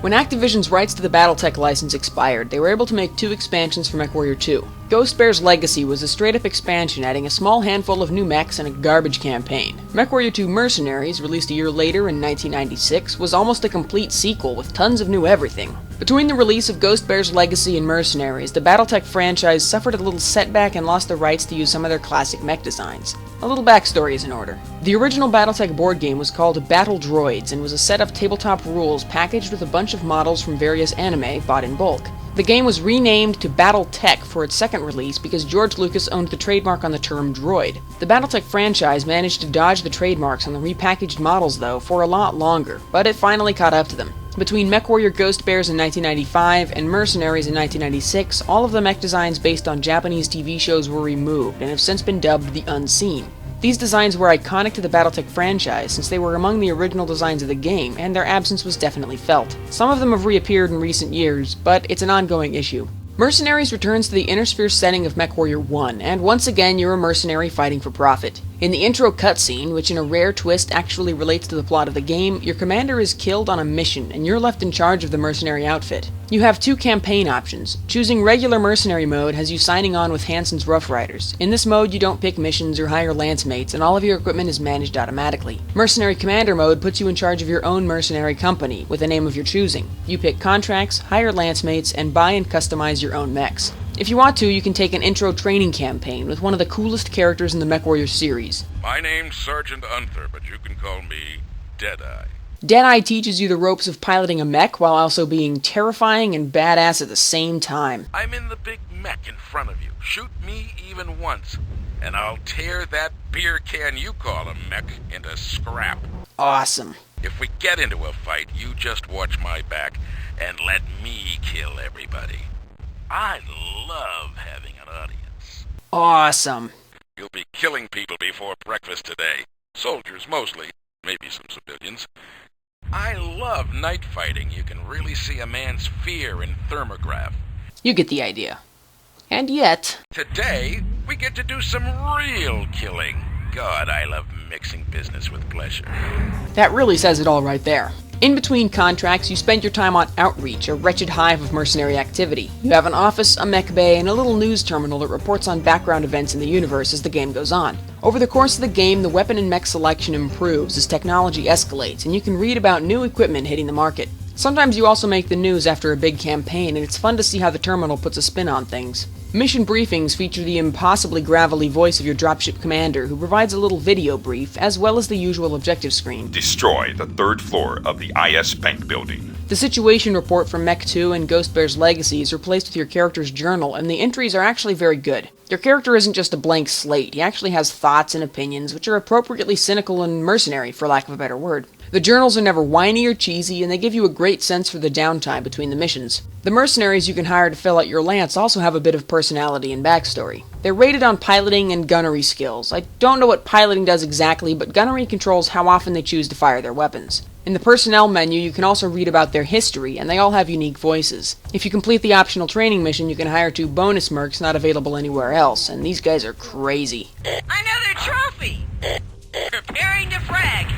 When Activision's rights to the BattleTech license expired, they were able to make 2 expansions for MechWarrior 2. Ghost Bear's Legacy was a straight-up expansion adding a small handful of new mechs and a garbage campaign. MechWarrior 2 Mercenaries, released a year later in 1996, was almost a complete sequel with tons of new everything. Between the release of Ghost Bear's Legacy and Mercenaries, the BattleTech franchise suffered a little setback and lost the rights to use some of their classic mech designs. A little backstory is in order. The original BattleTech board game was called Battle Droids and was a set of tabletop rules packaged with a bunch of models from various anime bought in bulk. The game was renamed to BattleTech for its second release because George Lucas owned the trademark on the term droid. The BattleTech franchise managed to dodge the trademarks on the repackaged models though for a lot longer, but it finally caught up to them. Between MechWarrior Ghost Bears in 1995 and Mercenaries in 1996, all of the mech designs based on Japanese TV shows were removed and have since been dubbed the Unseen. These designs were iconic to the BattleTech franchise since they were among the original designs of the game, and their absence was definitely felt. Some of them have reappeared in recent years, but it's an ongoing issue. Mercenaries returns to the inner sphere setting of MechWarrior 1, and once again you're a mercenary fighting for profit. In the intro cutscene, which in a rare twist actually relates to the plot of the game, your commander is killed on a mission, and you're left in charge of the mercenary outfit. You have 2 campaign options. Choosing regular mercenary mode has you signing on with Hansen's Rough Riders. In this mode, you don't pick missions or hire lance mates, and all of your equipment is managed automatically. Mercenary Commander mode puts you in charge of your own mercenary company, with a name of your choosing. You pick contracts, hire lance mates, and buy and customize your own mechs. If you want to, you can take an intro training campaign with one of the coolest characters in the MechWarrior series. My name's Sergeant Unther, but you can call me Deadeye. Deadeye teaches you the ropes of piloting a mech while also being terrifying and badass at the same time. I'm in the big mech in front of you. Shoot me even once, and I'll tear that beer can you call a mech into scrap. Awesome. If we get into a fight, you just watch my back and let me kill everybody. I love having an audience. Awesome. You'll be killing people before breakfast today. Soldiers mostly, maybe some civilians. I love night fighting. You can really see a man's fear in thermograph. You get the idea. And yet... Today, we get to do some real killing. God, I love mixing business with pleasure. That really says it all right there. In between contracts, you spend your time on Outreach, a wretched hive of mercenary activity. You have an office, a mech bay, and a little news terminal that reports on background events in the universe as the game goes on. Over the course of the game, the weapon and mech selection improves as technology escalates, and you can read about new equipment hitting the market. Sometimes you also make the news after a big campaign, and it's fun to see how the terminal puts a spin on things. Mission briefings feature the impossibly gravelly voice of your dropship commander, who provides a little video brief, as well as the usual objective screen. Destroy the 3rd floor of the IS Bank building. The situation report from Mech 2 and Ghost Bear's Legacy is replaced with your character's journal, and the entries are actually very good. Your character isn't just a blank slate, he actually has thoughts and opinions, which are appropriately cynical and mercenary, for lack of a better word. The journals are never whiny or cheesy, and they give you a great sense for the downtime between the missions. The mercenaries you can hire to fill out your lance also have a bit of personality and backstory. They're rated on piloting and gunnery skills. I don't know what piloting does exactly, but gunnery controls how often they choose to fire their weapons. In the personnel menu, you can also read about their history, and they all have unique voices. If you complete the optional training mission, you can hire 2 bonus mercs not available anywhere else, and these guys are crazy. Another trophy! Preparing to frag!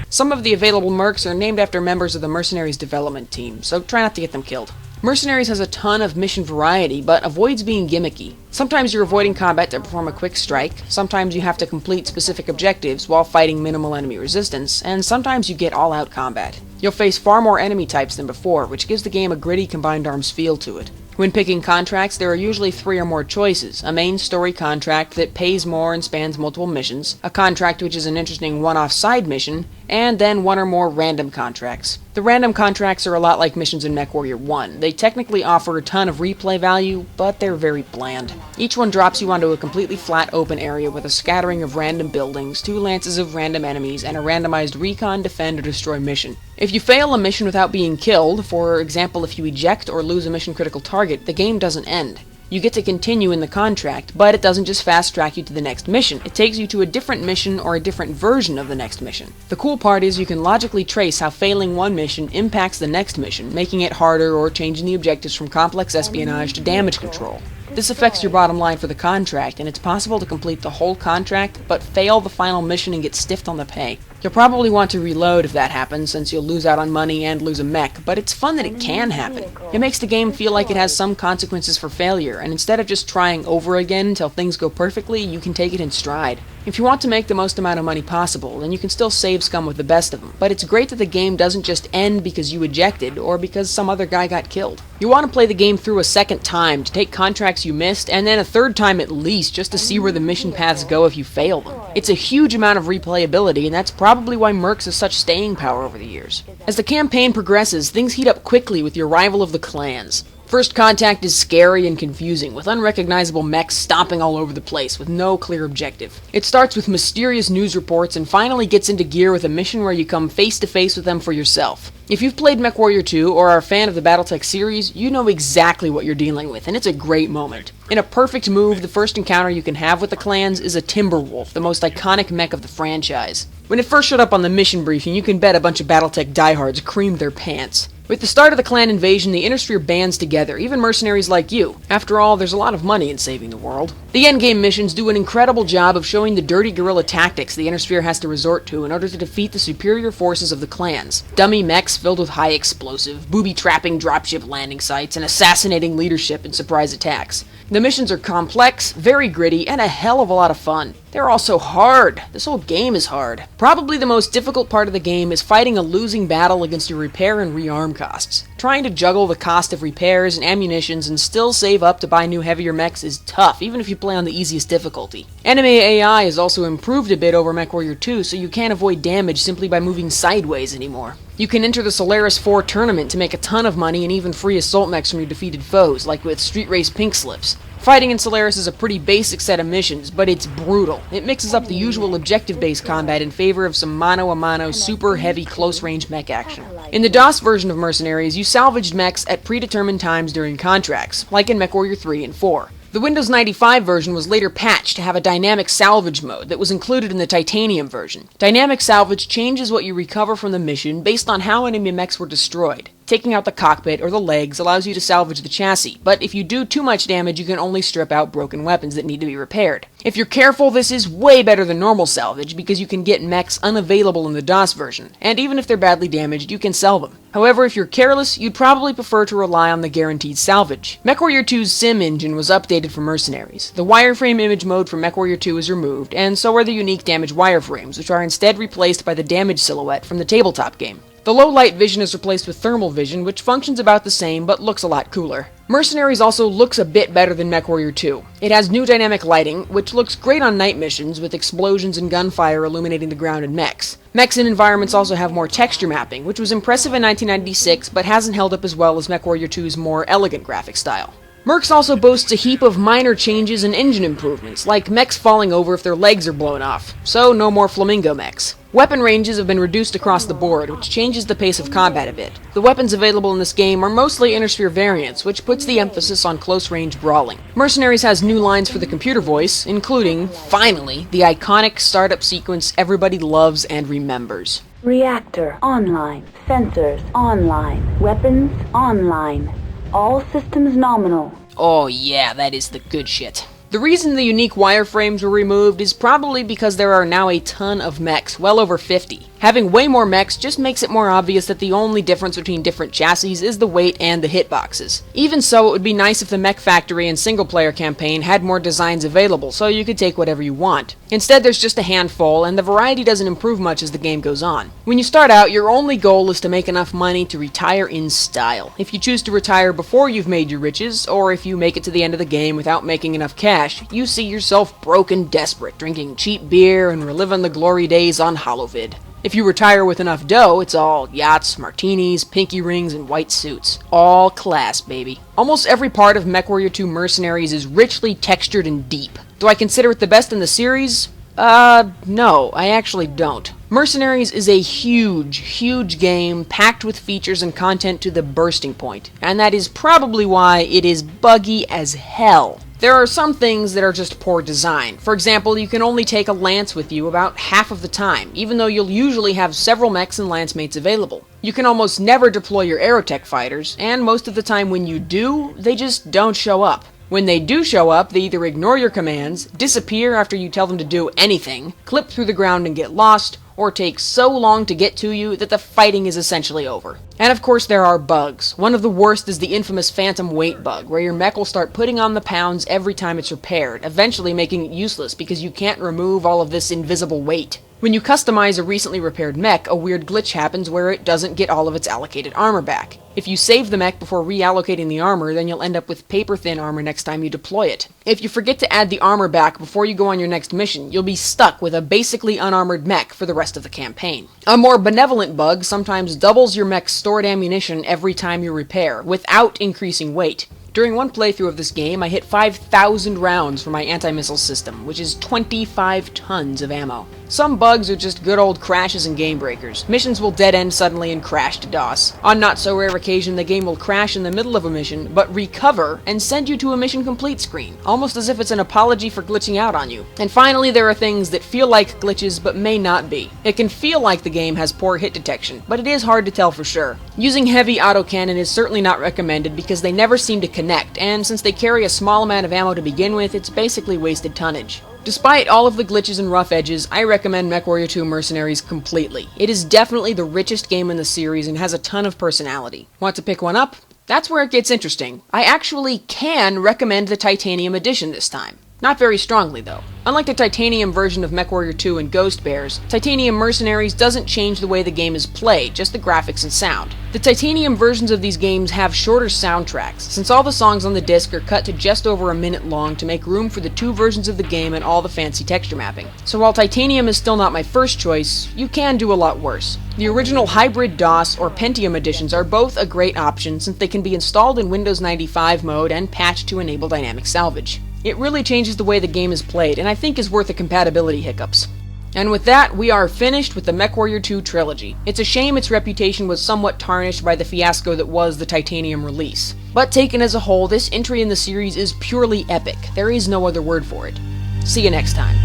Some of the available mercs are named after members of the Mercenaries development team, so try not to get them killed. Mercenaries has a ton of mission variety, but avoids being gimmicky. Sometimes you're avoiding combat to perform a quick strike, sometimes you have to complete specific objectives while fighting minimal enemy resistance, and sometimes you get all-out combat. You'll face far more enemy types than before, which gives the game a gritty combined arms feel to it. When picking contracts, there are usually 3 or more choices: a main story contract that pays more and spans multiple missions, a contract which is an interesting one-off side mission, and then 1 or more random contracts. The random contracts are a lot like missions in MechWarrior 1. They technically offer a ton of replay value, but they're very bland. Each one drops you onto a completely flat open area with a scattering of random buildings, 2 lances of random enemies, and a randomized recon, defend, or destroy mission. If you fail a mission without being killed, for example if you eject or lose a mission critical target, the game doesn't end. You get to continue in the contract, but it doesn't just fast-track you to the next mission. It takes you to a different mission or a different version of the next mission. The cool part is you can logically trace how failing one mission impacts the next mission, making it harder or changing the objectives from complex espionage to damage control. This affects your bottom line for the contract, and it's possible to complete the whole contract, but fail the final mission and get stiffed on the pay. You'll probably want to reload if that happens, since you'll lose out on money and lose a mech, but it's fun that it can happen. It makes the game feel like it has some consequences for failure, and instead of just trying over again until things go perfectly, you can take it in stride. If you want to make the most amount of money possible, then you can still save scum with the best of them, but it's great that the game doesn't just end because you ejected, or because some other guy got killed. You want to play the game through a second time, to take contracts you missed, and then a third time at least, just to see where the mission paths go if you fail them. It's a huge amount of replayability, and that's probably why Mercs has such staying power over the years. As the campaign progresses, things heat up quickly with your arrival of the clans. First Contact is scary and confusing, with unrecognizable mechs stomping all over the place, with no clear objective. It starts with mysterious news reports, and finally gets into gear with a mission where you come face to face with them for yourself. If you've played MechWarrior 2, or are a fan of the BattleTech series, you know exactly what you're dealing with, and it's a great moment. In a perfect move, the first encounter you can have with the clans is a Timberwolf, the most iconic mech of the franchise. When it first showed up on the mission briefing, you can bet a bunch of BattleTech diehards creamed their pants. With the start of the clan invasion, the Innisphere bands together, even mercenaries like you. After all, there's a lot of money in saving the world. The endgame missions do an incredible job of showing the dirty guerrilla tactics the Innisphere has to resort to in order to defeat the superior forces of the clans. Dummy mechs filled with high explosive, booby-trapping dropship landing sites, and assassinating leadership in surprise attacks. The missions are complex, very gritty, and a hell of a lot of fun. They're also hard. This whole game is hard. Probably the most difficult part of the game is fighting a losing battle against your repair and rearm costs. Trying to juggle the cost of repairs and ammunitions and still save up to buy new heavier mechs is tough, even if you play on the easiest difficulty. Enemy AI is also improved a bit over MechWarrior 2, so you can't avoid damage simply by moving sideways anymore. You can enter the Solaris 4 tournament to make a ton of money and even free assault mechs from your defeated foes, like with Street Race Pink Slips. Fighting in Solaris is a pretty basic set of missions, but it's brutal. It mixes up the usual objective-based combat in favor of some mano-a-mano, super heavy close-range mech action. In the DOS version of Mercenaries, you salvaged mechs at predetermined times during contracts, like in MechWarrior 3 and 4. The Windows 95 version was later patched to have a dynamic salvage mode that was included in the Titanium version. Dynamic salvage changes what you recover from the mission based on how enemy mechs were destroyed. Taking out the cockpit or the legs allows you to salvage the chassis, but if you do too much damage, you can only strip out broken weapons that need to be repaired. If you're careful, this is way better than normal salvage because you can get mechs unavailable in the DOS version, and even if they're badly damaged, you can sell them. However, if you're careless, you'd probably prefer to rely on the guaranteed salvage. MechWarrior 2's sim engine was updated for Mercenaries. The wireframe image mode for MechWarrior 2 is removed, and so are the unique damaged wireframes, which are instead replaced by the damage silhouette from the tabletop game. The low light vision is replaced with thermal vision, which functions about the same but looks a lot cooler. Mercenaries also looks a bit better than MechWarrior 2. It has new dynamic lighting, which looks great on night missions with explosions and gunfire illuminating the ground and mechs. Mechs and environments also have more texture mapping, which was impressive in 1996 but hasn't held up as well as MechWarrior 2's more elegant graphic style. Mercs also boasts a heap of minor changes and engine improvements, like mechs falling over if their legs are blown off, so no more flamingo mechs. Weapon ranges have been reduced across the board, which changes the pace of combat a bit. The weapons available in this game are mostly Innisphere variants, which puts the emphasis on close-range brawling. Mercenaries has new lines for the computer voice, including, finally, the iconic startup sequence everybody loves and remembers. Reactor online. Sensors online. Weapons online. All systems nominal. Oh yeah, that is the good shit. The reason the unique wireframes were removed is probably because there are now a ton of mechs, well over 50. Having way more mechs just makes it more obvious that the only difference between different chassis is the weight and the hitboxes. Even so, it would be nice if the Mech Factory and single-player campaign had more designs available, so you could take whatever you want. Instead, there's just a handful, and the variety doesn't improve much as the game goes on. When you start out, your only goal is to make enough money to retire in style. If you choose to retire before you've made your riches, or if you make it to the end of the game without making enough cash, you see yourself broke and desperate, drinking cheap beer and reliving the glory days on HoloVid. If you retire with enough dough, it's all yachts, martinis, pinky rings, and white suits. All class, baby. Almost every part of MechWarrior 2 Mercenaries is richly textured and deep. Do I consider it the best in the series? No, I actually don't. Mercenaries is a huge game, packed with features and content to the bursting point, and that is probably why it is buggy as hell. There are some things that are just poor design. For example, you can only take a lance with you about half of the time, even though you'll usually have several mechs and lance mates available. You can almost never deploy your aerotech fighters, and most of the time when you do, they just don't show up. When they do show up, they either ignore your commands, disappear after you tell them to do anything, clip through the ground and get lost, or take so long to get to you that the fighting is essentially over. And of course there are bugs. One of the worst is the infamous phantom weight bug, where your mech will start putting on the pounds every time it's repaired, eventually making it useless because you can't remove all of this invisible weight. When you customize a recently repaired mech, a weird glitch happens where it doesn't get all of its allocated armor back. If you save the mech before reallocating the armor, then you'll end up with paper-thin armor next time you deploy it. If you forget to add the armor back before you go on your next mission, you'll be stuck with a basically unarmored mech for the rest of the campaign. A more benevolent bug sometimes doubles your mech's stored ammunition every time you repair, without increasing weight. During one playthrough of this game, I hit 5,000 rounds for my anti-missile system, which is 25 tons of ammo. Some bugs are just good old crashes and game breakers. Missions will dead end suddenly and crash to DOS. On not so rare occasion, the game will crash in the middle of a mission, but recover and send you to a mission complete screen, almost as if it's an apology for glitching out on you. And finally, there are things that feel like glitches but may not be. It can feel like the game has poor hit detection, but it is hard to tell for sure. Using heavy autocannon is certainly not recommended because they never seem to connect, and since they carry a small amount of ammo to begin with, it's basically wasted tonnage. Despite all of the glitches and rough edges, I recommend MechWarrior 2 Mercenaries completely. It is definitely the richest game in the series and has a ton of personality. Want to pick one up? That's where it gets interesting. I actually can recommend the Titanium Edition this time. Not very strongly, though. Unlike the Titanium version of MechWarrior 2 and Ghost Bears, Titanium Mercenaries doesn't change the way the game is played, just the graphics and sound. The Titanium versions of these games have shorter soundtracks, since all the songs on the disc are cut to just over a minute long to make room for the two versions of the game and all the fancy texture mapping. So while Titanium is still not my first choice, you can do a lot worse. The original Hybrid DOS or Pentium editions are both a great option since they can be installed in Windows 95 mode and patched to enable dynamic salvage. It really changes the way the game is played, and I think is worth the compatibility hiccups. And with that, we are finished with the MechWarrior 2 trilogy. It's a shame its reputation was somewhat tarnished by the fiasco that was the Titanium release. But taken as a whole, this entry in the series is purely epic. There is no other word for it. See you next time.